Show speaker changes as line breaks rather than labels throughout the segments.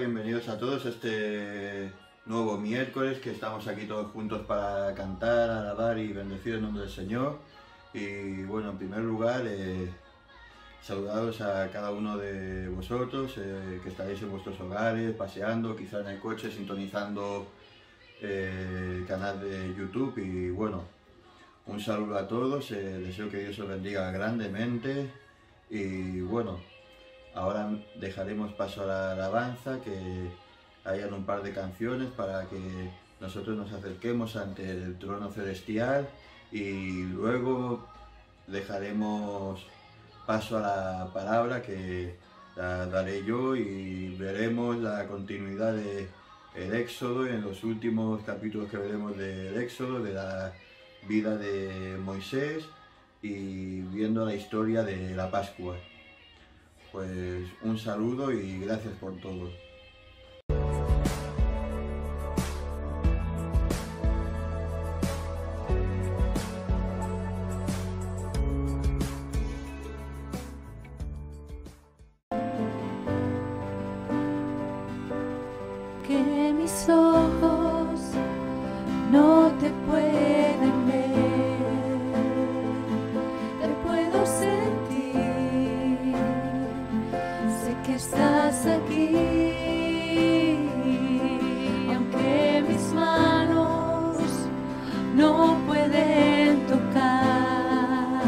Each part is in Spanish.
bienvenidos a todos a este nuevo miércoles que estamos aquí todos juntos para cantar, alabar y bendecir el nombre del Señor. Y bueno, en primer lugar, saludaros a cada uno de vosotros que estaréis en vuestros hogares, paseando, quizá en el coche, sintonizando el canal de YouTube. Y bueno, un saludo a todos, deseo que Dios os bendiga grandemente. Y bueno, ahora dejaremos paso a la alabanza, que hayan un par de canciones para que nosotros nos acerquemos ante el trono celestial, y luego dejaremos paso a la palabra que la daré yo y veremos la continuidad del Éxodo, en los últimos capítulos que veremos del Éxodo, de la vida de Moisés y viendo la historia de la Pascua. Pues un saludo y gracias por todo.
Que mis ojos no te pueden ver, te puedo sentir, sé que estás aquí, aunque mis manos no pueden tocar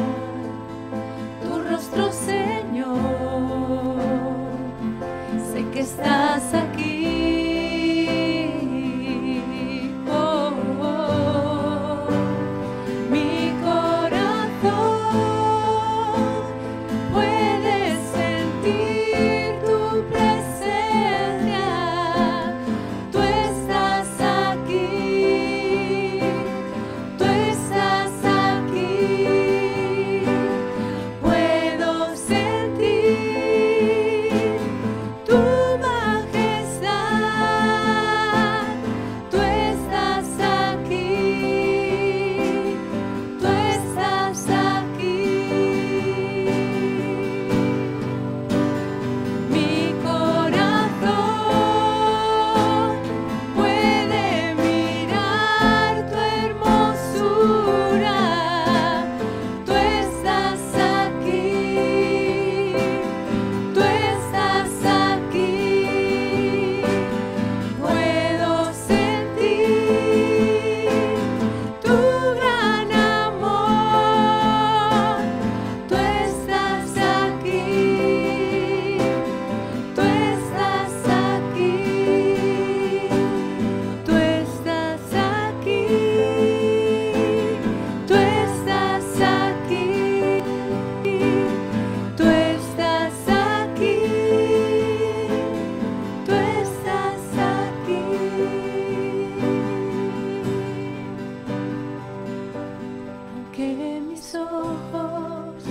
tu rostro, Señor, sé que estás aquí. Que mis ojos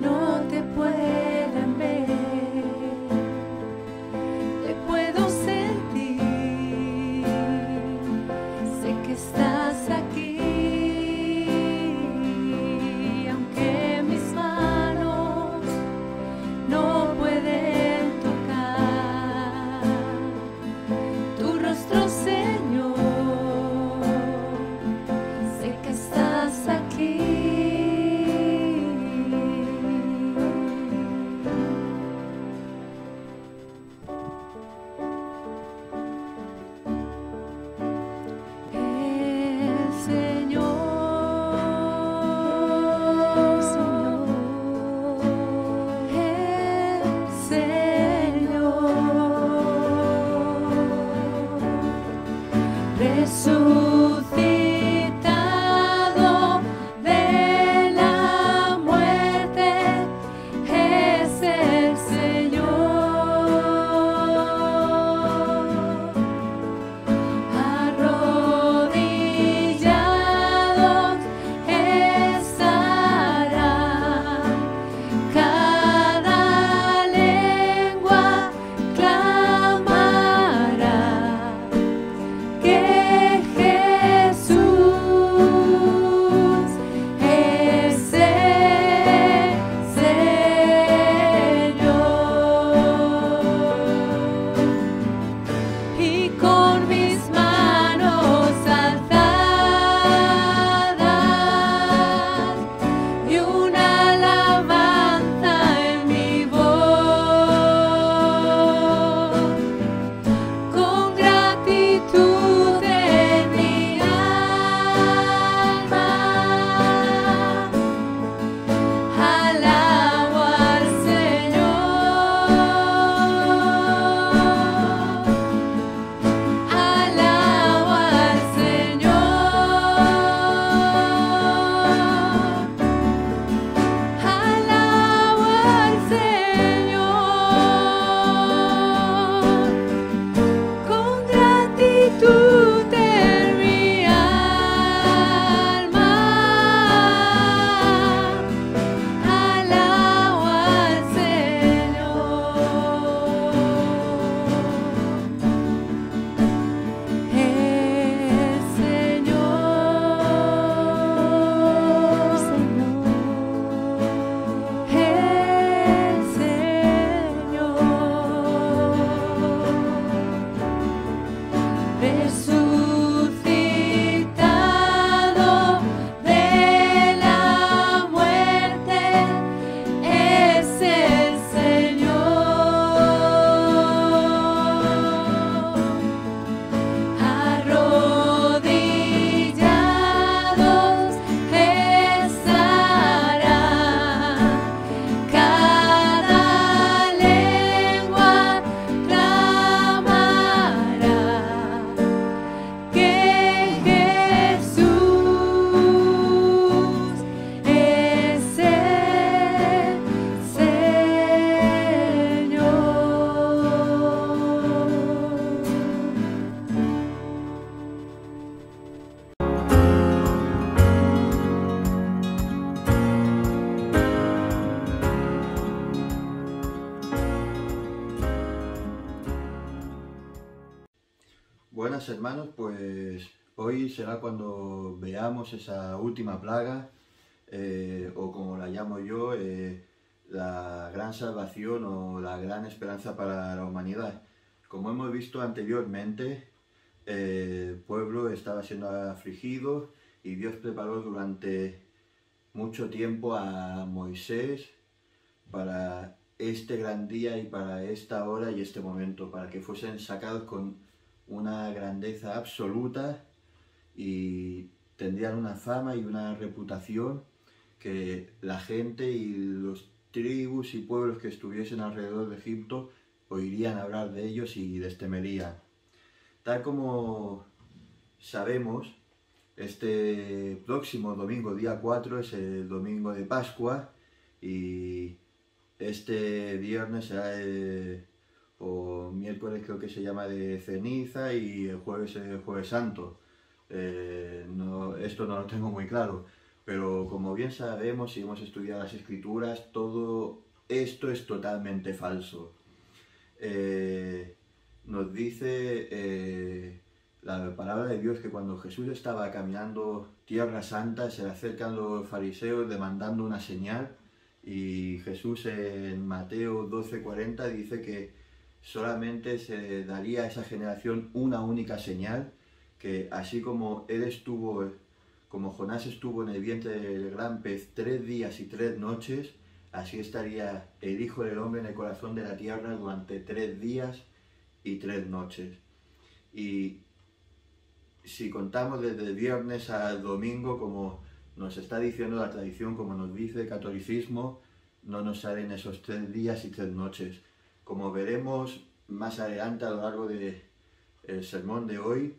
no te pueden ver, te puedo sentir, sé que estás aquí, aunque mis manos no pueden tocar tu rostro, Señor, sé que estás aquí.
buenas hermanos, pues hoy será cuando veamos esa última plaga, o como la llamo yo, la gran salvación o la gran esperanza para la humanidad. Como hemos visto anteriormente, el pueblo estaba siendo afligido y Dios preparó durante mucho tiempo a Moisés para este gran día y para esta hora y este momento, para que fuesen sacados con una grandeza absoluta y tendrían una fama y una reputación que la gente y los tribus y pueblos que estuviesen alrededor de Egipto oirían hablar de ellos y les temerían. Tal como sabemos, este próximo domingo, día 4, es el domingo de Pascua y este viernes será o miércoles creo que se llama de ceniza y el jueves es el jueves santo. Esto no lo tengo muy claro, pero como bien sabemos y hemos estudiado las escrituras, todo esto es totalmente falso. Nos dice la palabra de Dios que cuando Jesús estaba caminando Tierra Santa se le acercan los fariseos demandando una señal. Y Jesús en Mateo 12:40 dice que solamente se daría a esa generación una única señal, que así como como Jonás estuvo en el vientre del gran pez 3 días y 3 noches, así estaría el Hijo del Hombre en el corazón de la tierra durante 3 días y 3 noches. Y si contamos desde el viernes al domingo, como nos está diciendo la tradición, como nos dice el catolicismo, no nos salen esos 3 días y 3 noches. Como veremos más adelante a lo largo del sermón de hoy,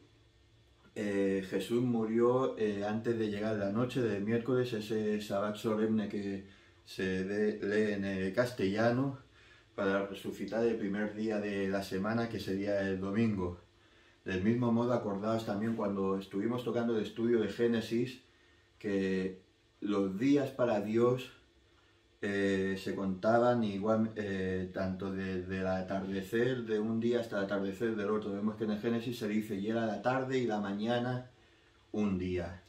Jesús murió antes de llegar la noche del miércoles, ese Sabbat solemne que se lee en el castellano, para resucitar el primer día de la semana, que sería el domingo. Del mismo modo, acordaos también cuando estuvimos tocando el estudio de Génesis, que los días para Dios se contaban igual, tanto desde el atardecer de un día hasta el atardecer del otro. Vemos que en el Génesis se dice, y era la tarde y la mañana un día.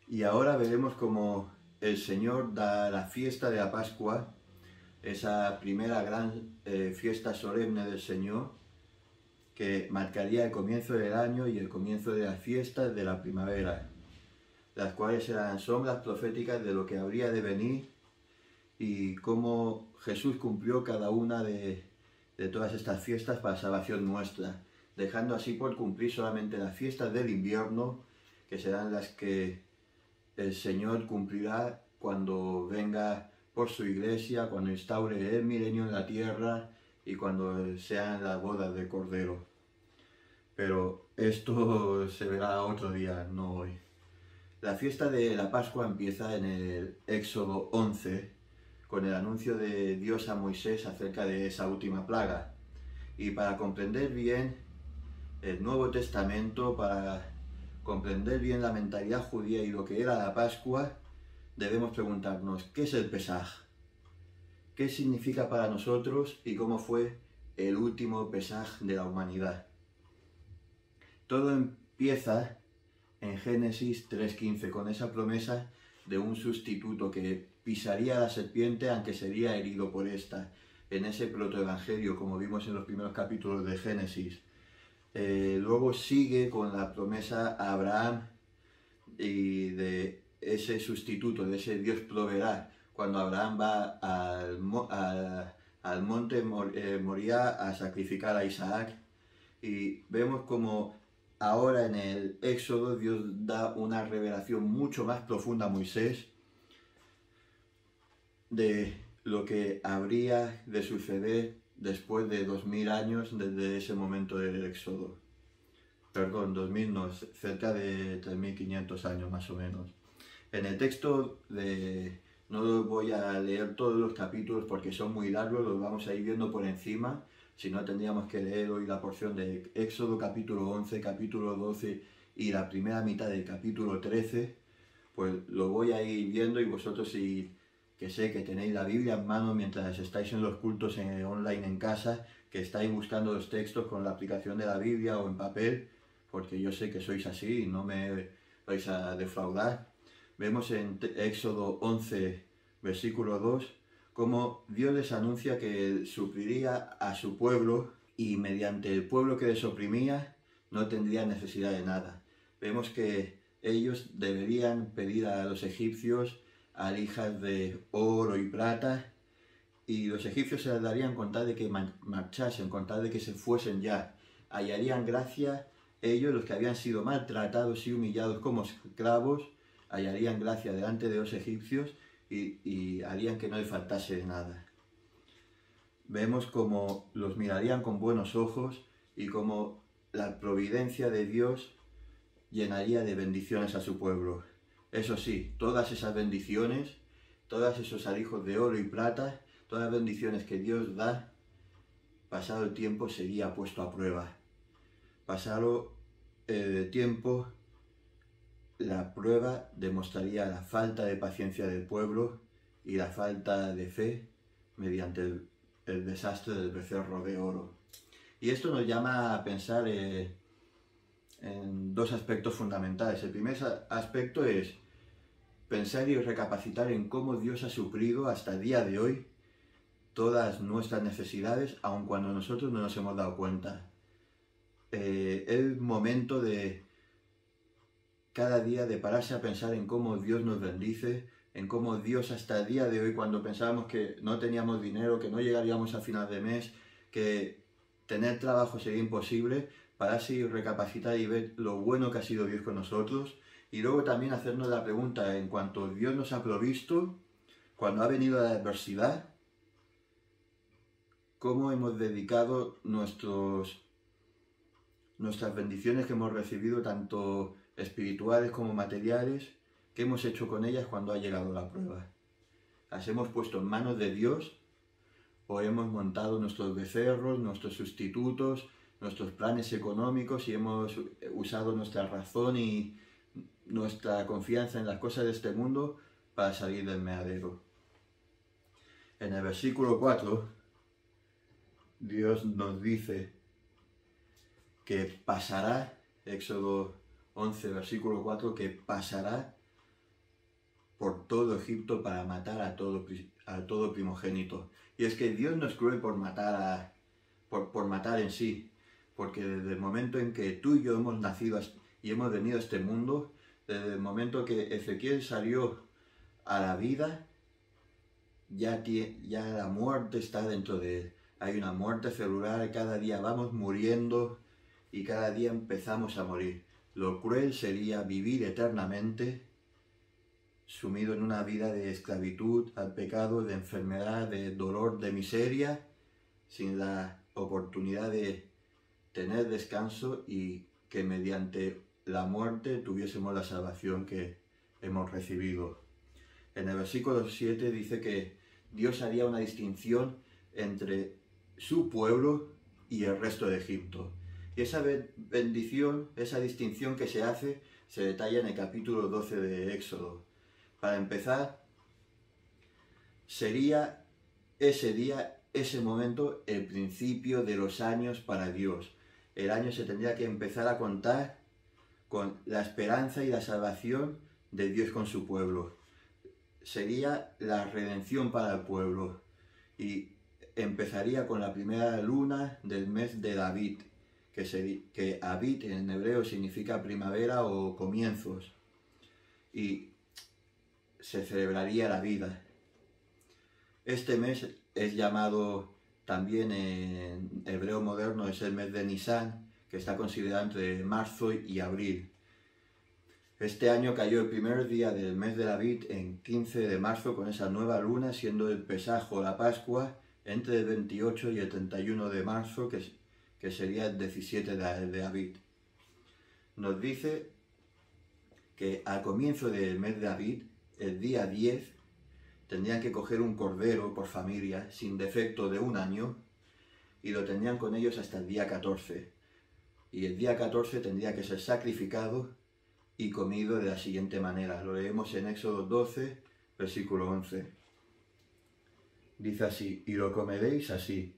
Y ahora veremos cómo el Señor da la fiesta de la Pascua, esa primera gran fiesta solemne del Señor, que marcaría el comienzo del año y el comienzo de las fiestas de la primavera, las cuales eran sombras proféticas de lo que habría de venir y cómo Jesús cumplió cada una de todas estas fiestas para salvación nuestra, dejando así por cumplir solamente las fiestas del invierno, que serán las que el Señor cumplirá cuando venga por su iglesia, cuando instaure el milenio en la tierra y cuando sean las bodas del Cordero. Pero esto se verá otro día, no hoy. La fiesta de la Pascua empieza en el Éxodo 11, con el anuncio de Dios a Moisés acerca de esa última plaga. Y para comprender bien el Nuevo Testamento, para comprender bien la mentalidad judía y lo que era la Pascua, debemos preguntarnos, ¿qué es el Pesaj? ¿Qué significa para nosotros y cómo fue el último Pesaj de la humanidad? Todo empieza en Génesis 3:15, con esa promesa de un sustituto que pisaría a la serpiente aunque sería herido por esta, en ese protoevangelio, como vimos en los primeros capítulos de Génesis. Luego sigue con la promesa a Abraham y de ese sustituto, de ese Dios proveerá, cuando Abraham va al monte Moriah a sacrificar a Isaac. Y vemos como ahora en el Éxodo Dios da una revelación mucho más profunda a Moisés de lo que habría de suceder después de 2000 años desde ese momento del Éxodo. Perdón, 2000 no, cerca de 3500 años más o menos. En el texto no voy a leer todos los capítulos porque son muy largos, los vamos a ir viendo por encima. Si no, tendríamos que leer hoy la porción de Éxodo capítulo 11, capítulo 12 y la primera mitad del capítulo 13. Pues lo voy a ir viendo y vosotros, que sé que tenéis la Biblia en mano mientras estáis en los cultos online en casa, que estáis buscando los textos con la aplicación de la Biblia o en papel, porque yo sé que sois así y no me vais a defraudar. Vemos en Éxodo 11, versículo 2, cómo Dios les anuncia que supliría a su pueblo y mediante el pueblo que les oprimía no tendría necesidad de nada. Vemos que ellos deberían pedir a los egipcios alhajas de oro y plata, y los egipcios se las darían con tal de que marchasen, con tal de que se fuesen ya. Hallarían gracia ellos, los que habían sido maltratados y humillados como esclavos, hallarían gracia delante de los egipcios y harían que no les faltase nada. Vemos como los mirarían con buenos ojos y como la providencia de Dios llenaría de bendiciones a su pueblo. Eso sí, todas esas bendiciones, todos esos alijos de oro y plata, todas las bendiciones que Dios da, pasado el tiempo sería puesto a prueba. Pasado el tiempo, la prueba demostraría la falta de paciencia del pueblo y la falta de fe mediante el desastre del becerro de oro. Y esto nos llama a pensar en dos aspectos fundamentales. El primer aspecto es pensar y recapacitar en cómo Dios ha suplido hasta el día de hoy todas nuestras necesidades, aun cuando nosotros no nos hemos dado cuenta. Es momento de cada día de pararse a pensar en cómo Dios nos bendice, en cómo Dios hasta el día de hoy, cuando pensábamos que no teníamos dinero, que no llegaríamos a final de mes, que tener trabajo sería imposible, pararse y recapacitar y ver lo bueno que ha sido Dios con nosotros, y luego también hacernos la pregunta en cuanto Dios nos ha provisto, cuando ha venido la adversidad, cómo hemos dedicado nuestras bendiciones que hemos recibido, tanto espirituales como materiales, qué hemos hecho con ellas cuando ha llegado la prueba. ¿Las hemos puesto en manos de Dios o hemos montado nuestros becerros, nuestros sustitutos, nuestros planes económicos y hemos usado nuestra razón y nuestra confianza en las cosas de este mundo para salir del meadero? En el versículo 4, Dios nos dice que pasará, Éxodo 11, versículo 4, que pasará por todo Egipto para matar a todo primogénito. Y es que Dios no es cruel por matar en sí, porque desde el momento en que tú y yo hemos nacido y hemos venido a este mundo, desde el momento que Ezequiel salió a la vida, ya la muerte está dentro de él. Hay una muerte celular, cada día vamos muriendo y cada día empezamos a morir. Lo cruel sería vivir eternamente sumido en una vida de esclavitud al pecado, de enfermedad, de dolor, de miseria, sin la oportunidad de tener descanso y que mediante la muerte tuviésemos la salvación que hemos recibido. En el versículo 7 dice que Dios haría una distinción entre su pueblo y el resto de Egipto. Y esa bendición, esa distinción que se hace, se detalla en el capítulo 12 de Éxodo. Para empezar, sería ese día, ese momento, el principio de los años para Dios. El año se tendría que empezar a contar con la esperanza y la salvación de Dios con su pueblo. Sería la redención para el pueblo. Y empezaría con la primera luna del mes de David, que Abid en hebreo significa primavera o comienzos, y se celebraría la vida. Este mes es llamado también en hebreo moderno, es el mes de Nisan, que está considerado entre marzo y abril. Este año cayó el primer día del mes de David en 15 de marzo con esa nueva luna, siendo el Pesaj o la Pascua entre el 28 y el 31 de marzo, que sería el 17 de Abid. Nos dice que al comienzo del mes de Abid, el día 10, tendrían que coger un cordero por familia, sin defecto de un año, y lo tendrían con ellos hasta el día 14. Y el día 14 tendría que ser sacrificado y comido de la siguiente manera. Lo leemos en Éxodo 12, versículo 11. Dice así: y lo comeréis así: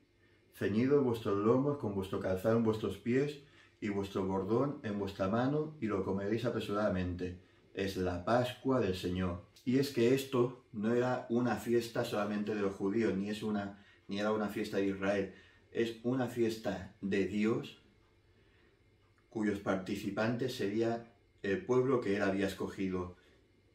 ceñidos vuestros lomos con vuestro calzado en vuestros pies y vuestro bordón en vuestra mano, y lo comeréis apresuradamente. Es la Pascua del Señor. Y es que esto no era una fiesta solamente de los judíos, ni era una fiesta de Israel. Es una fiesta de Dios, cuyos participantes sería el pueblo que él había escogido.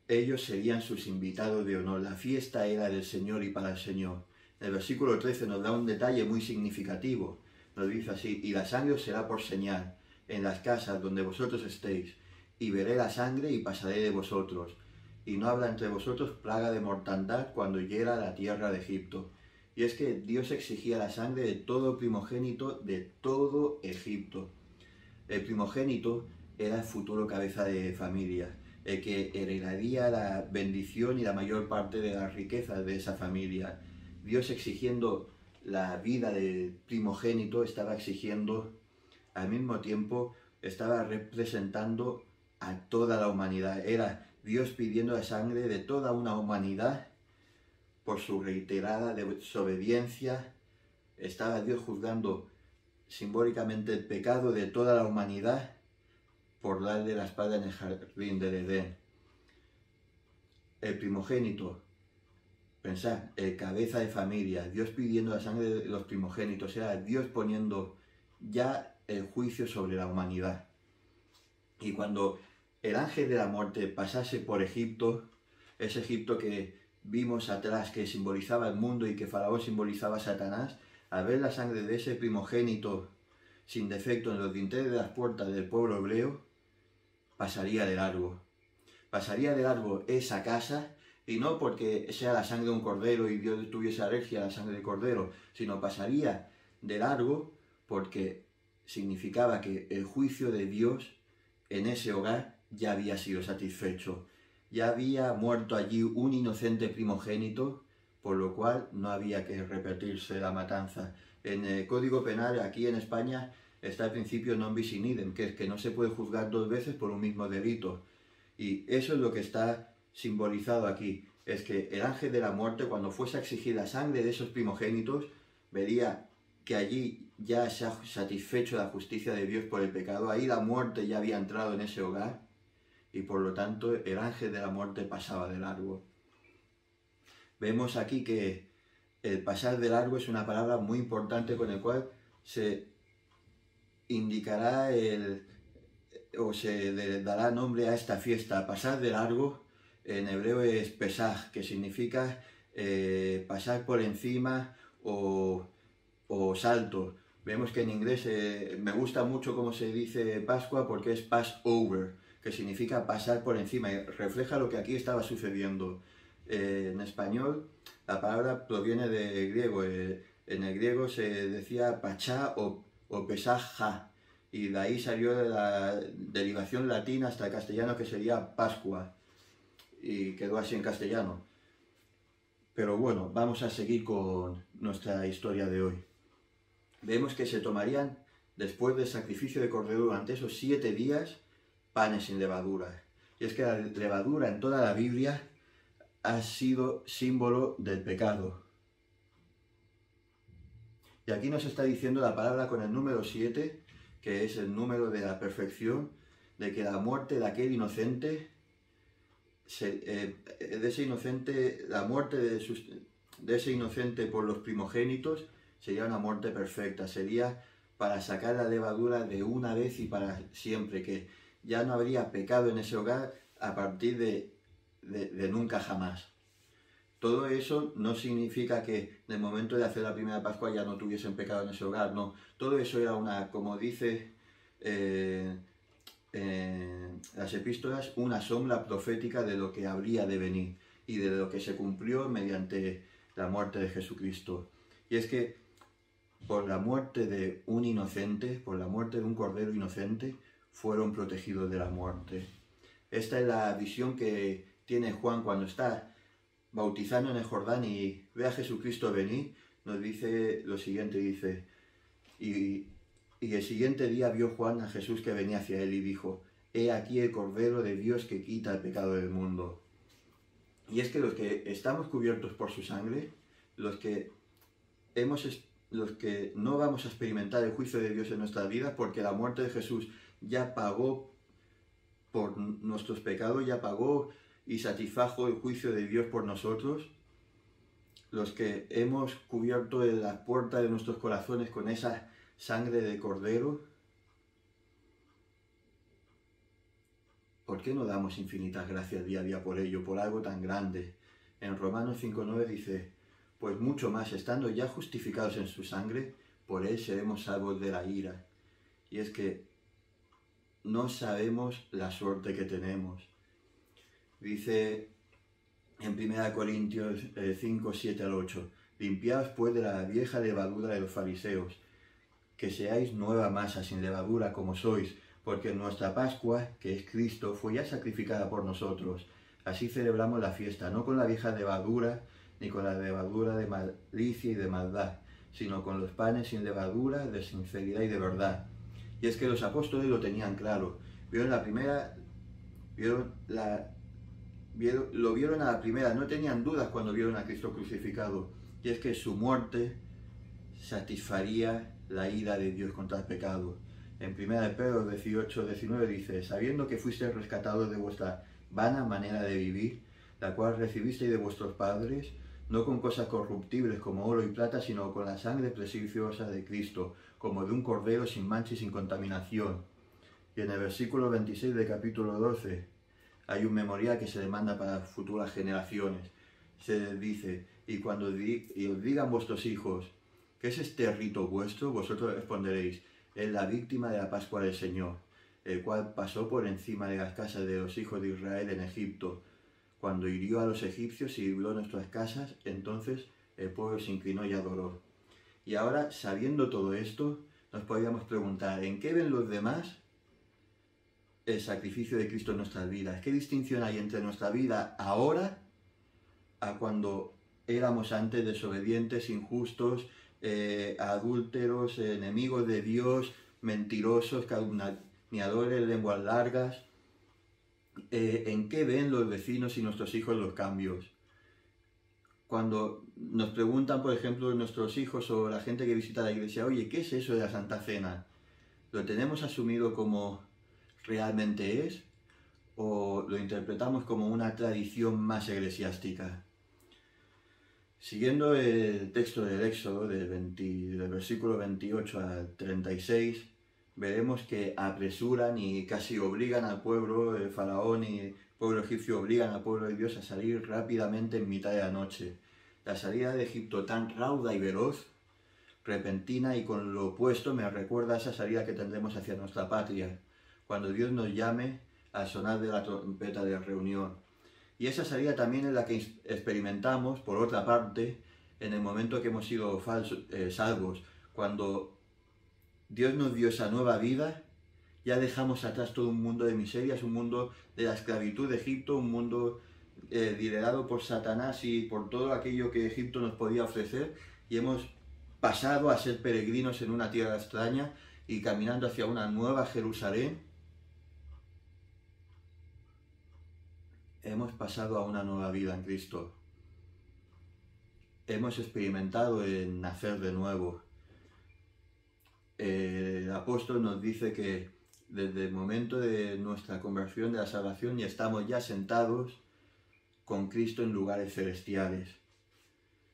Ellos serían sus invitados de honor. La fiesta era del Señor y para el Señor. El versículo 13 nos da un detalle muy significativo. Nos dice así: y la sangre os será por señal en las casas donde vosotros estéis, y veré la sangre y pasaré de vosotros, y no habrá entre vosotros plaga de mortandad cuando hiera la tierra de Egipto. Y es que Dios exigía la sangre de todo primogénito de todo Egipto. El primogénito era el futuro cabeza de familia, el que heredaría la bendición y la mayor parte de las riquezas de esa familia. Dios, exigiendo la vida del primogénito, estaba exigiendo, al mismo tiempo, estaba representando a toda la humanidad. Era Dios pidiendo la sangre de toda una humanidad por su reiterada desobediencia. Estaba Dios juzgando simbólicamente el pecado de toda la humanidad por darle la espada en el jardín del Edén. El primogénito, pensad, el cabeza de familia, Dios pidiendo la sangre de los primogénitos, era Dios poniendo ya el juicio sobre la humanidad. Y cuando el ángel de la muerte pasase por Egipto, ese Egipto que vimos atrás, que simbolizaba el mundo y que Faraón simbolizaba a Satanás, al ver la sangre de ese primogénito sin defecto en los dinteles de las puertas del pueblo hebreo, pasaría de largo. Pasaría de largo esa casa, y no porque sea la sangre de un cordero y Dios tuviese alergia a la sangre de cordero, sino pasaría de largo porque significaba que el juicio de Dios en ese hogar ya había sido satisfecho. Ya había muerto allí un inocente primogénito, por lo cual no había que repetirse la matanza. En el Código Penal, aquí en España, está el principio non bis in idem, que es que no se puede juzgar dos veces por un mismo delito. Y eso es lo que está simbolizado aquí. Es que el ángel de la muerte, cuando fuese a exigir la sangre de esos primogénitos, vería que allí ya se ha satisfecho la justicia de Dios por el pecado. Ahí la muerte ya había entrado en ese hogar, y por lo tanto el ángel de la muerte pasaba de largo. Vemos aquí que el pasar de largo es una palabra muy importante con el cual se indicará o se le dará nombre a esta fiesta. Pasar de largo en hebreo es pesaj, que significa pasar por encima o salto. Vemos que en inglés me gusta mucho cómo se dice Pascua, porque es Passover, que significa pasar por encima, y refleja lo que aquí estaba sucediendo. En español la palabra proviene del griego. En el griego se decía pachá o pesaja, y de ahí salió la derivación latina hasta el castellano, que sería Pascua, y quedó así en castellano. Pero bueno, vamos a seguir con nuestra historia de hoy. Vemos que se tomarían, después del sacrificio de cordero, durante esos 7 días, panes sin levadura. Y es que la levadura en toda la Biblia ha sido símbolo del pecado. Y aquí nos está diciendo la palabra con el número 7, que es el número de la perfección, de que la muerte de aquel inocente, la muerte de ese inocente por los primogénitos, sería una muerte perfecta, sería para sacar la levadura de una vez y para siempre, que ya no habría pecado en ese hogar a partir de nunca jamás. Todo eso no significa que en el momento de hacer la primera Pascua ya no tuviesen pecado en ese hogar, no. Todo eso era como dice las epístolas, una sombra profética de lo que habría de venir y de lo que se cumplió mediante la muerte de Jesucristo. Y es que por la muerte de un inocente, por la muerte de un cordero inocente, fueron protegidos de la muerte. Esta es la visión que tiene Juan cuando está bautizando en el Jordán y ve a Jesucristo venir. Nos dice lo siguiente, dice: y el siguiente día vio Juan a Jesús que venía hacia él y dijo: he aquí el Cordero de Dios que quita el pecado del mundo. Y es que los que estamos cubiertos por su sangre, los que hemos los que no vamos a experimentar el juicio de Dios en nuestras vidas, porque la muerte de Jesús ya pagó por nuestros pecados, ya pagó y satisfajo el juicio de Dios por nosotros. Los que hemos cubierto la puerta de nuestros corazones con esa sangre de cordero, ¿por qué no damos infinitas gracias día a día por ello, por algo tan grande? En Romanos 5:9 dice, pues mucho más, estando ya justificados en su sangre, por él seremos salvos de la ira. Y es que no sabemos la suerte que tenemos. Dice en 1 Corintios 5, 7 al 8, limpiaos pues de la vieja levadura de los fariseos, que seáis nueva masa sin levadura como sois, porque nuestra Pascua, que es Cristo, fue ya sacrificada por nosotros. Así celebramos la fiesta, no con la vieja levadura, ni con la levadura de malicia y de maldad, sino con los panes sin levadura, de sinceridad y de verdad. Y es que los apóstoles lo tenían claro. Lo vieron a la primera, no tenían dudas cuando vieron a Cristo crucificado. Y es que su muerte satisfaría la ira de Dios contra el pecado. En 1 Pedro 18-19 dice, sabiendo que fuisteis rescatados de vuestra vana manera de vivir, la cual recibisteis de vuestros padres, no con cosas corruptibles como oro y plata, sino con la sangre preciosa de Cristo, como de un cordero sin mancha y sin contaminación. Y en el versículo 26 del capítulo 12 hay un memorial que se demanda para futuras generaciones. Se dice, y cuando os digan vuestros hijos, ¿qué es este rito vuestro? Vosotros responderéis, es la víctima de la Pascua del Señor, el cual pasó por encima de las casas de los hijos de Israel en Egipto. Cuando hirió a los egipcios y libró nuestras casas, entonces el pueblo se inclinó y adoró. Y ahora, sabiendo todo esto, nos podríamos preguntar, ¿en qué ven los demás el sacrificio de Cristo en nuestras vidas? ¿Qué distinción hay entre nuestra vida ahora a cuando éramos antes desobedientes, injustos, adúlteros, enemigos de Dios, mentirosos, calumniadores, lenguas largas? ¿En qué ven los vecinos y nuestros hijos los cambios? Cuando nos preguntan, por ejemplo, nuestros hijos o la gente que visita la iglesia, oye, ¿qué es eso de la Santa Cena? ¿Lo tenemos asumido como realmente es? ¿O lo interpretamos como una tradición más eclesiástica? Siguiendo el texto del Éxodo, del versículo 28 al 36, veremos que apresuran y casi obligan al pueblo, el faraón y el pueblo egipcio obligan al pueblo de Dios a salir rápidamente en mitad de la noche. La salida de Egipto tan rauda y veloz, repentina y con lo opuesto me recuerda a esa salida que tendremos hacia nuestra patria, cuando Dios nos llame al sonar de la trompeta de reunión. Y esa salida también es la que experimentamos, por otra parte, en el momento que hemos sido salvos, cuando Dios nos dio esa nueva vida, ya dejamos atrás todo un mundo de miserias, un mundo de la esclavitud de Egipto, un mundo liderado por Satanás y por todo aquello que Egipto nos podía ofrecer, y hemos pasado a ser peregrinos en una tierra extraña y caminando hacia una nueva Jerusalén. Hemos pasado a una nueva vida en Cristo. Hemos experimentado el nacer de nuevo. El apóstol nos dice que desde el momento de nuestra conversión, de la salvación, ya estamos ya sentados con Cristo en lugares celestiales,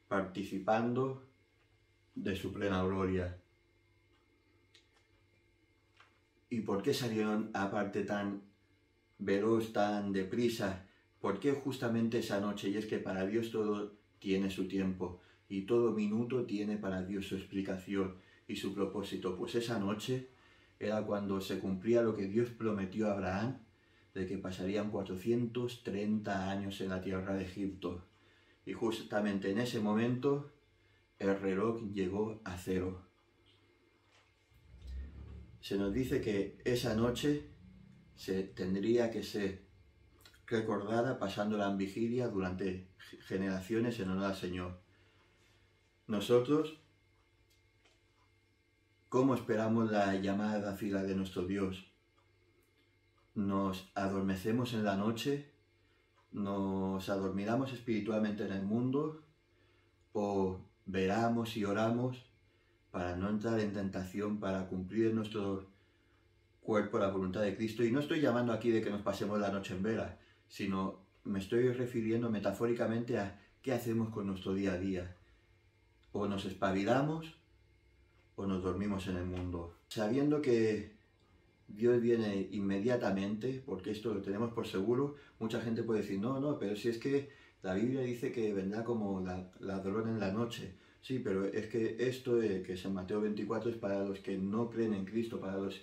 participando de su plena gloria. ¿Y por qué salieron aparte tan veloz, tan deprisa? ¿Por qué justamente esa noche? Y es que para Dios todo tiene su tiempo y todo minuto tiene para Dios su explicación y su propósito. Pues esa noche era cuando se cumplía lo que Dios prometió a Abraham, de que pasarían 430 años en la tierra de Egipto. Y justamente en ese momento el reloj llegó a cero. Se nos dice que esa noche se tendría que ser recordada pasándola en vigilia durante generaciones en honor al Señor. Nosotros, ¿cómo esperamos la llamada fila de nuestro Dios? ¿Nos adormecemos en la noche? ¿Nos adormiramos espiritualmente en el mundo? ¿O veramos y oramos para no entrar en tentación, para cumplir en nuestro cuerpo la voluntad de Cristo. Y no estoy llamando aquí de que nos pasemos la noche en vela, sino me estoy refiriendo metafóricamente a qué hacemos con nuestro día a día. O nos espabilamos o nos dormimos en el mundo. Sabiendo que Dios viene inmediatamente, porque esto lo tenemos por seguro, mucha gente puede decir, no, pero si es que la Biblia dice que vendrá como ladrón en la noche. Sí, pero es que esto que es en Mateo 24 es para los que no creen en Cristo, para los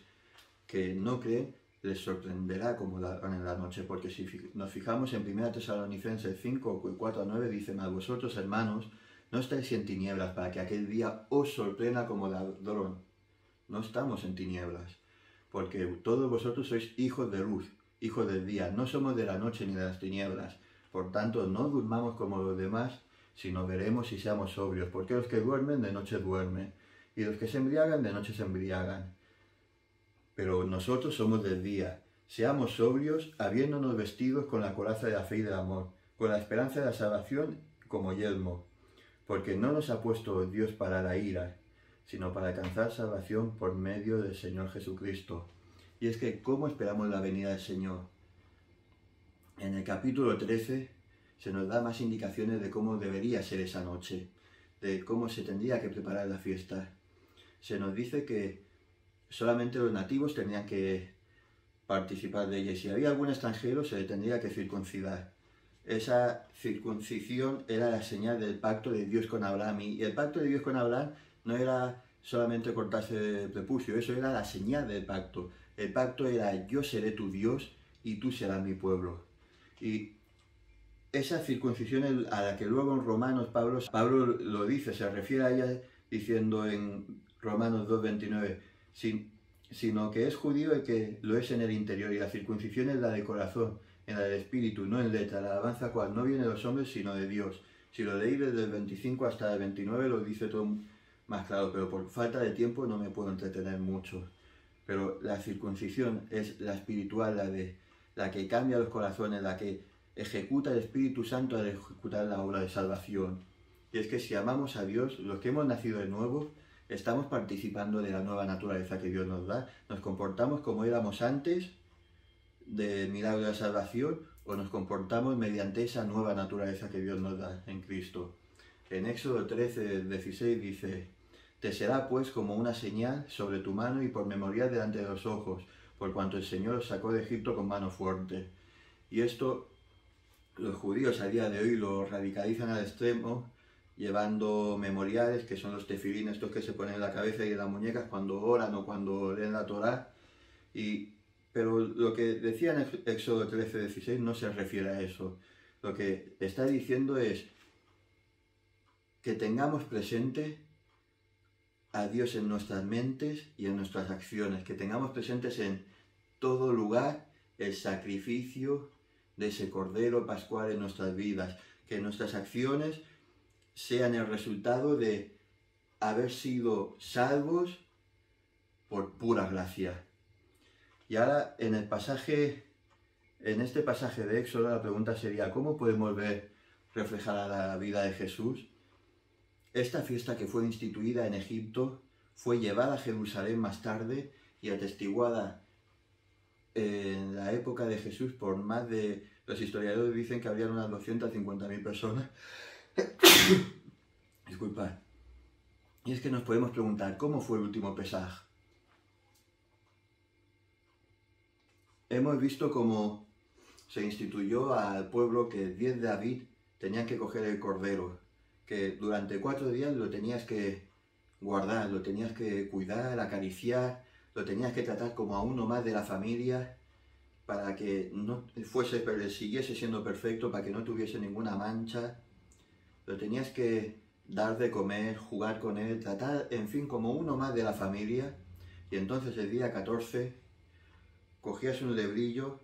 que no creen les sorprenderá como ladrón en la noche, porque si nos fijamos en 1 Tesalonicenses 5, 4 a 9, dice, mas vosotros, hermanos, no estáis en tinieblas para que aquel día os sorprenda como ladrón. No estamos en tinieblas, porque todos vosotros sois hijos de luz, hijos del día, no somos de la noche ni de las tinieblas. Por tanto, no durmamos como los demás, sino veremos y seamos sobrios, porque los que duermen de noche duermen, y los que se embriagan de noche se embriagan. Pero nosotros somos del día. Seamos sobrios, habiéndonos vestidos con la coraza de la fe y del amor, con la esperanza de la salvación como yelmo, porque no nos ha puesto Dios para la ira, sino para alcanzar salvación por medio del Señor Jesucristo. Y es que, ¿cómo esperamos la venida del Señor? En el capítulo 13 se nos da más indicaciones de cómo debería ser esa noche, de cómo se tendría que preparar la fiesta. Se nos dice que solamente los nativos tenían que participar de ella, y si había algún extranjero se le tendría que circuncidar. Esa circuncisión era la señal del pacto de Dios con Abraham, y el pacto de Dios con Abraham no era solamente cortarse el prepucio, eso era la señal del pacto. El pacto era yo seré tu Dios y tú serás mi pueblo. Y esa circuncisión a la que luego en Romanos Pablo lo dice, se refiere a ella diciendo en Romanos 2:29, sino que es judío el que lo es en el interior, y la circuncisión es la de corazón, en la del espíritu, no en letra, la alabanza cual no viene de los hombres sino de Dios. Si lo leí desde el 25 hasta el 29 lo dice todo más claro, pero por falta de tiempo no me puedo entretener mucho. Pero la circuncisión es la espiritual, la que cambia los corazones, la que ejecuta el Espíritu Santo al ejecutar la obra de salvación. Y es que si amamos a Dios, los que hemos nacido de nuevo, estamos participando de la nueva naturaleza que Dios nos da. Nos comportamos como éramos antes del milagro de la salvación, o nos comportamos mediante esa nueva naturaleza que Dios nos da en Cristo. En Éxodo 13:16 dice, te será pues como una señal sobre tu mano y por memorial delante de los ojos, por cuanto el Señor os sacó de Egipto con mano fuerte. Y esto los judíos a día de hoy lo radicalizan al extremo, llevando memoriales, que son los tefilín, estos que se ponen en la cabeza y en las muñecas cuando oran o cuando leen la Torá. Pero lo que decía en Éxodo 13:16 no se refiere a eso. Lo que está diciendo es que tengamos presente a Dios en nuestras mentes y en nuestras acciones, que tengamos presentes en todo lugar el sacrificio de ese Cordero Pascual en nuestras vidas, que nuestras acciones sean el resultado de haber sido salvos por pura gracia. Y ahora en este pasaje de Éxodo la pregunta sería, ¿cómo podemos ver reflejada la vida de Jesús? Esta fiesta que fue instituida en Egipto fue llevada a Jerusalén más tarde y atestiguada en la época de Jesús por más de, los historiadores dicen que habían unas 250.000 personas. Disculpad. Y es que nos podemos preguntar, ¿cómo fue el último Pesaj? Hemos visto cómo se instituyó al pueblo que el 10 de Abib tenían que coger el cordero, que durante 4 días lo tenías que guardar, lo tenías que cuidar, acariciar, lo tenías que tratar como a uno más de la familia, para que no siguiese siendo perfecto, para que no tuviese ninguna mancha. Lo tenías que dar de comer, jugar con él, tratar, en fin, como uno más de la familia. Y entonces el día 14 cogías un lebrillo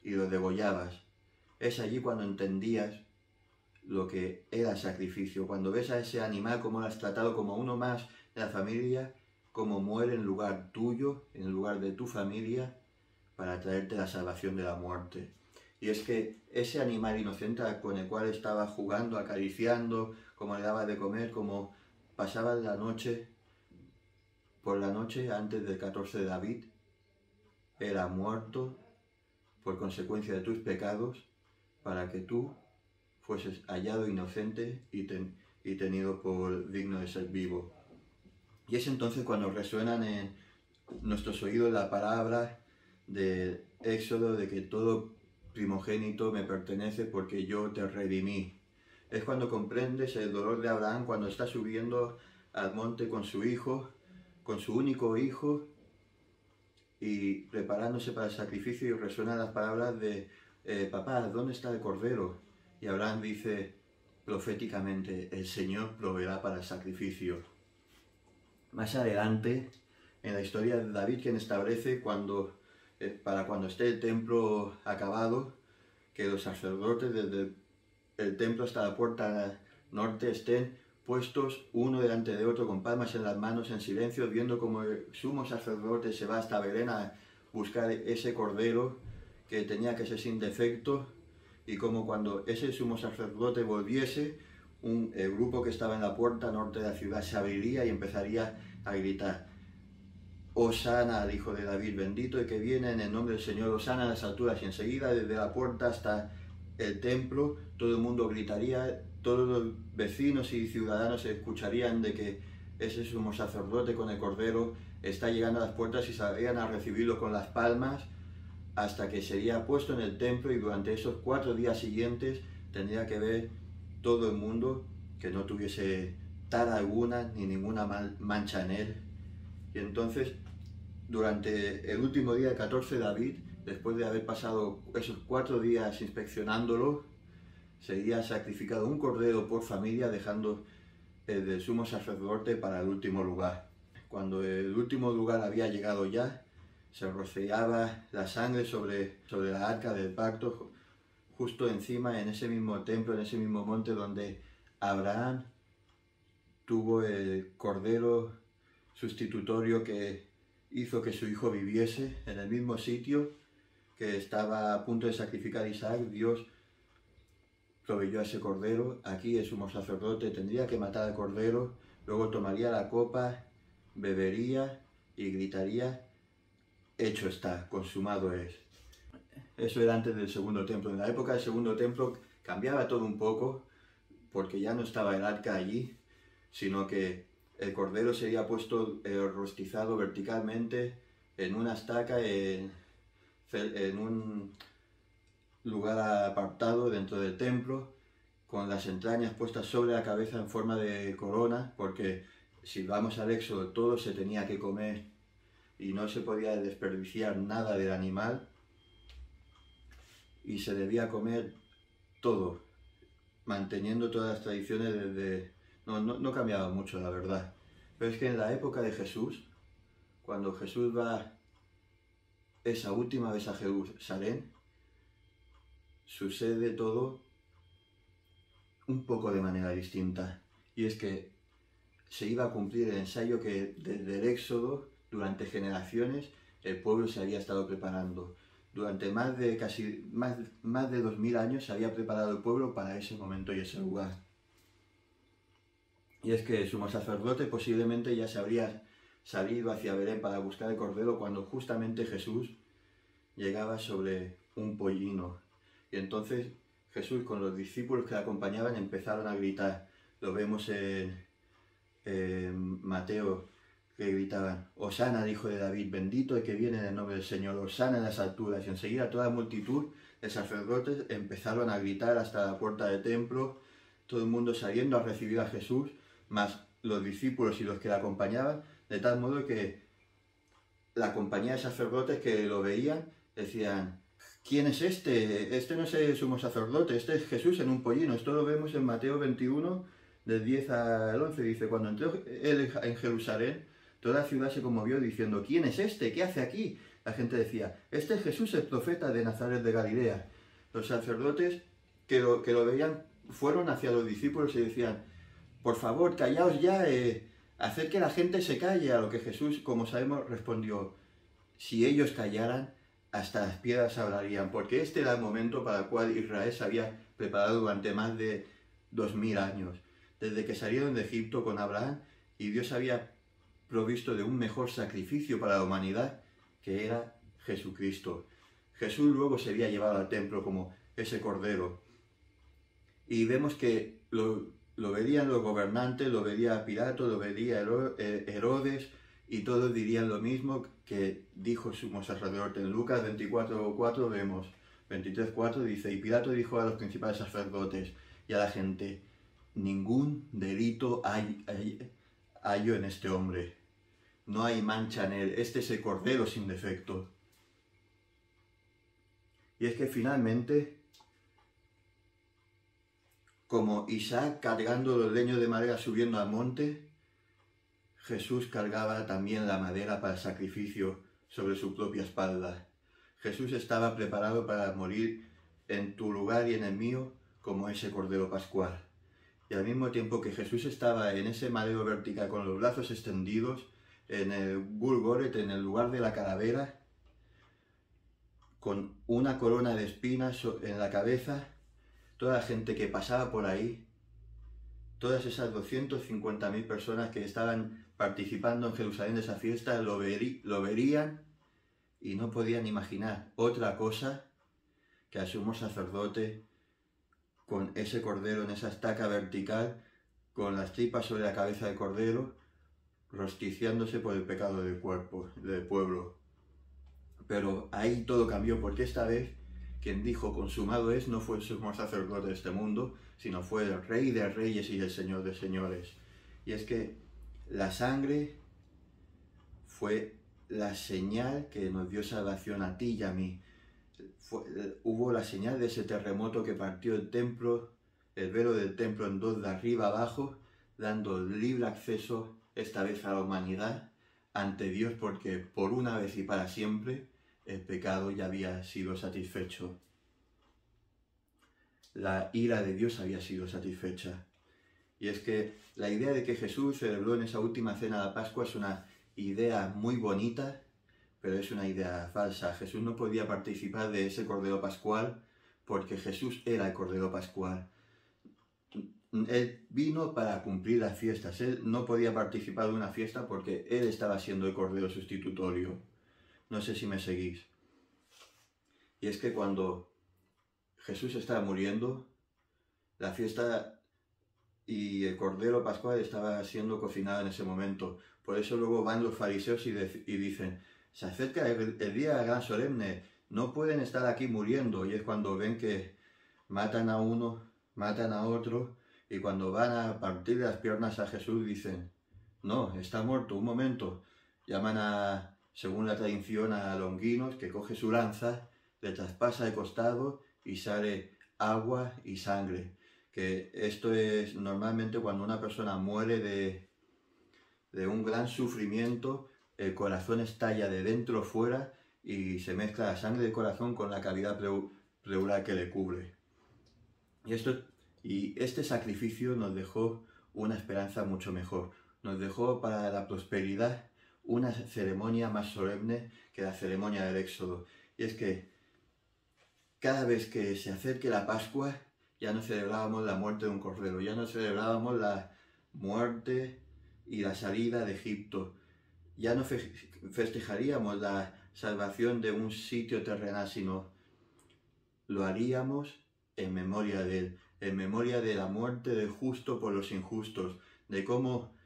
y lo degollabas. Es allí cuando entendías lo que era sacrificio, cuando ves a ese animal como lo has tratado como uno más de la familia, como muere en lugar tuyo, en lugar de tu familia, para traerte la salvación de la muerte. Y es que ese animal inocente con el cual estaba jugando, acariciando, como le daba de comer, como pasaba la noche, por la noche antes del 14 de David, era muerto por consecuencia de tus pecados, para que tú fueses hallado inocente y tenido por digno de ser vivo. Y es entonces cuando resuenan en nuestros oídos la palabra de Éxodo, de que todo primogénito me pertenece porque yo te redimí. Es cuando comprendes el dolor de Abraham cuando está subiendo al monte con su hijo, con su único hijo, y preparándose para el sacrificio, y resuenan las palabras de papá, ¿dónde está el cordero? Y Abraham dice proféticamente, el Señor proveerá para el sacrificio. Más adelante, en la historia de David, quien establece para cuando esté el templo acabado, que los sacerdotes desde el templo hasta la puerta norte estén puestos uno delante de otro con palmas en las manos en silencio, viendo como el sumo sacerdote se va hasta Belén a buscar ese cordero que tenía que ser sin defecto, y como cuando ese sumo sacerdote volviese, el grupo que estaba en la puerta norte de la ciudad se abriría y empezaría a gritar: Hosana al Hijo de David, bendito el que viene en el nombre del Señor, Hosana en las alturas. Y enseguida, desde la puerta hasta el templo, todo el mundo gritaría, todos los vecinos y ciudadanos escucharían de que ese sumo sacerdote con el cordero está llegando a las puertas, y salían a recibirlo con las palmas hasta que sería puesto en el templo, y durante esos 4 días siguientes tendría que ver todo el mundo que no tuviese tara alguna ni ninguna mancha en él. Y entonces, durante el último día, el 14 de David, después de haber pasado esos 4 días inspeccionándolo, sería sacrificado un cordero por familia, dejando el del sumo sacerdote para el último lugar. Cuando el último lugar había llegado ya, se rociaba la sangre sobre la arca del pacto, justo encima, en ese mismo templo, en ese mismo monte donde Abraham tuvo el cordero sustitutorio que hizo que su hijo viviese. En el mismo sitio que estaba a punto de sacrificar a Isaac, Dios proveyó a ese cordero. Aquí el sumo sacerdote tendría que matar al cordero, luego tomaría la copa, bebería y gritaría: hecho está, consumado es. Eso era antes del segundo templo. En la época del segundo templo cambiaba todo un poco, porque ya no estaba el arca allí, sino que el cordero sería puesto rostizado verticalmente en una estaca en un lugar apartado dentro del templo, con las entrañas puestas sobre la cabeza en forma de corona, porque si vamos al Éxodo, todo se tenía que comer y no se podía desperdiciar nada del animal, y se debía comer todo, manteniendo todas las tradiciones desde... No cambiaba mucho, la verdad. Pero es que en la época de Jesús, cuando Jesús va esa última vez a Jerusalén, sucede todo un poco de manera distinta. Y es que se iba a cumplir el ensayo que desde el Éxodo, durante generaciones, el pueblo se había estado preparando. Durante más de 2000 años se había preparado el pueblo para ese momento y ese lugar. Y es que el sumo sacerdote posiblemente ya se habría salido hacia Belén para buscar el cordero cuando justamente Jesús llegaba sobre un pollino. Y entonces Jesús, con los discípulos que le acompañaban, empezaron a gritar. Lo vemos en Mateo, que gritaban: Hosana al Hijo de David, bendito el que viene en el nombre del Señor, Hosana en las alturas. Y enseguida toda la multitud de sacerdotes empezaron a gritar hasta la puerta del templo, todo el mundo saliendo a recibir a Jesús, más los discípulos y los que le acompañaban, de tal modo que la compañía de sacerdotes que lo veían decían: ¿quién es este? Este no es el sumo sacerdote, este es Jesús en un pollino. Esto lo vemos en Mateo 21, del 10 al 11. Dice: cuando entró él en Jerusalén, toda la ciudad se conmovió diciendo: ¿quién es este? ¿Qué hace aquí? La gente decía: este es Jesús, el profeta de Nazaret de Galilea. Los sacerdotes que lo veían fueron hacia los discípulos y decían: por favor, callaos ya, haced que la gente se calle. A lo que Jesús, como sabemos, respondió: si ellos callaran, hasta las piedras hablarían, porque este era el momento para el cual Israel se había preparado durante más de 2000 años, desde que salieron de Egipto con Abraham, y Dios había provisto de un mejor sacrificio para la humanidad, que era Jesucristo. Jesús luego sería llevado al templo como ese cordero. Y vemos que lo verían los gobernantes, lo vería Pilato, lo vería Herodes, y todos dirían lo mismo que dijo el sumo sacerdote. En Lucas 24:4 vemos, 23:4 dice, y Pilato dijo a los principales sacerdotes y a la gente, ningún delito hallo en este hombre, no hay mancha en él, este es el cordero sin defecto. Y es que finalmente, como Isaac cargando los leños de madera subiendo al monte, Jesús cargaba también la madera para el sacrificio sobre su propia espalda. Jesús estaba preparado para morir en tu lugar y en el mío como ese cordero pascual. Y al mismo tiempo que Jesús estaba en ese madero vertical con los brazos extendidos, en el Gulgoret, en el lugar de la calavera, con una corona de espinas en la cabeza, toda la gente que pasaba por ahí, todas esas 250.000 personas que estaban participando en Jerusalén de esa fiesta, lo verían y no podían imaginar otra cosa que al sumo sacerdote con ese cordero en esa estaca vertical, con las tripas sobre la cabeza del cordero, rosticiándose por el pecado del pueblo. Pero ahí todo cambió, porque esta vez quien dijo consumado es no fue el sumo sacerdote de este mundo, sino fue el Rey de Reyes y el Señor de Señores. Y es que la sangre fue la señal que nos dio salvación a ti y a mí. Hubo la señal de ese terremoto que partió el templo, el velo del templo en dos de arriba abajo, dando libre acceso esta vez a la humanidad ante Dios, porque por una vez y para siempre el pecado ya había sido satisfecho. La ira de Dios había sido satisfecha. Y es que la idea de que Jesús celebró en esa última cena de Pascua es una idea muy bonita, pero es una idea falsa. Jesús no podía participar de ese Cordero Pascual porque Jesús era el Cordero Pascual. Él vino para cumplir las fiestas. Él no podía participar de una fiesta porque Él estaba siendo el Cordero sustitutorio. No sé si me seguís. Y es que cuando Jesús estaba muriendo, la fiesta y el Cordero Pascual estaba siendo cocinado en ese momento. Por eso luego van los fariseos y dicen, se acerca el día gran solemne, no pueden estar aquí muriendo. Y es cuando ven que matan a uno, matan a otro, y cuando van a partir las piernas a Jesús dicen, no, está muerto, un momento. Llaman según la tradición, a Longinos, que coge su lanza, le traspasa el costado y sale agua y sangre. Que esto es normalmente cuando una persona muere de un gran sufrimiento, el corazón estalla de dentro fuera y se mezcla la sangre del corazón con la cavidad pleural que le cubre. Y este sacrificio nos dejó una esperanza mucho mejor. Nos dejó para la prosperidad una ceremonia más solemne que la ceremonia del Éxodo. Y es que cada vez que se acerque la Pascua, ya no celebrábamos la muerte de un cordero, ya no celebrábamos la muerte y la salida de Egipto, ya no festejaríamos la salvación de un sitio terrenal, sino lo haríamos en memoria de Él, en memoria de la muerte del justo por los injustos, de cómo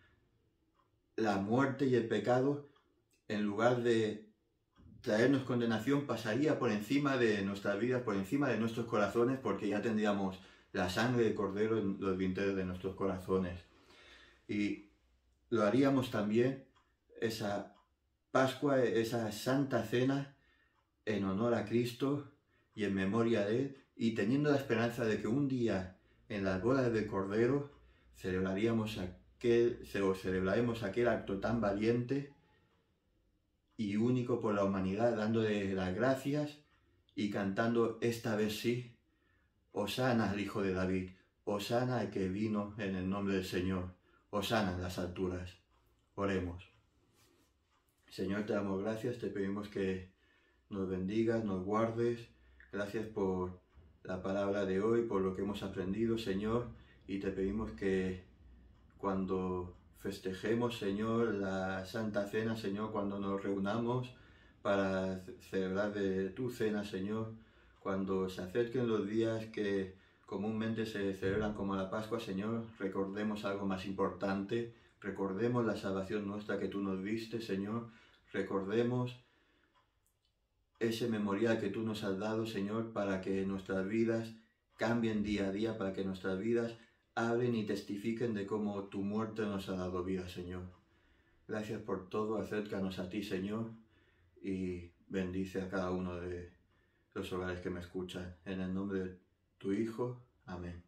la muerte y el pecado, en lugar de traernos condenación, pasaría por encima de nuestras vidas, por encima de nuestros corazones, porque ya tendríamos la sangre del Cordero en los dinteles de nuestros corazones. Y lo haríamos también esa Pascua, esa Santa Cena, en honor a Cristo y en memoria de Él, y teniendo la esperanza de que un día en las bodas del Cordero celebraremos aquel acto tan valiente y único por la humanidad, dándole las gracias y cantando esta vez sí, Hosana al Hijo de David, Hosana al que vino en el nombre del Señor, Hosana en las alturas. Oremos. Señor, te damos gracias, te pedimos que nos bendigas, nos guardes. Gracias por la palabra de hoy, por lo que hemos aprendido, Señor, y te pedimos que cuando festejemos, Señor, la Santa Cena, Señor, cuando nos reunamos para celebrar de tu cena, Señor, cuando se acerquen los días que comúnmente se celebran como la Pascua, Señor, recordemos algo más importante, recordemos la salvación nuestra que tú nos diste, Señor, recordemos ese memorial que tú nos has dado, Señor, para que nuestras vidas cambien día a día, para que nuestras vidas hablen y testifiquen de cómo tu muerte nos ha dado vida, Señor. Gracias por todo, acércanos a ti, Señor, y bendice a cada uno de los hogares que me escuchan. En el nombre de tu Hijo, amén.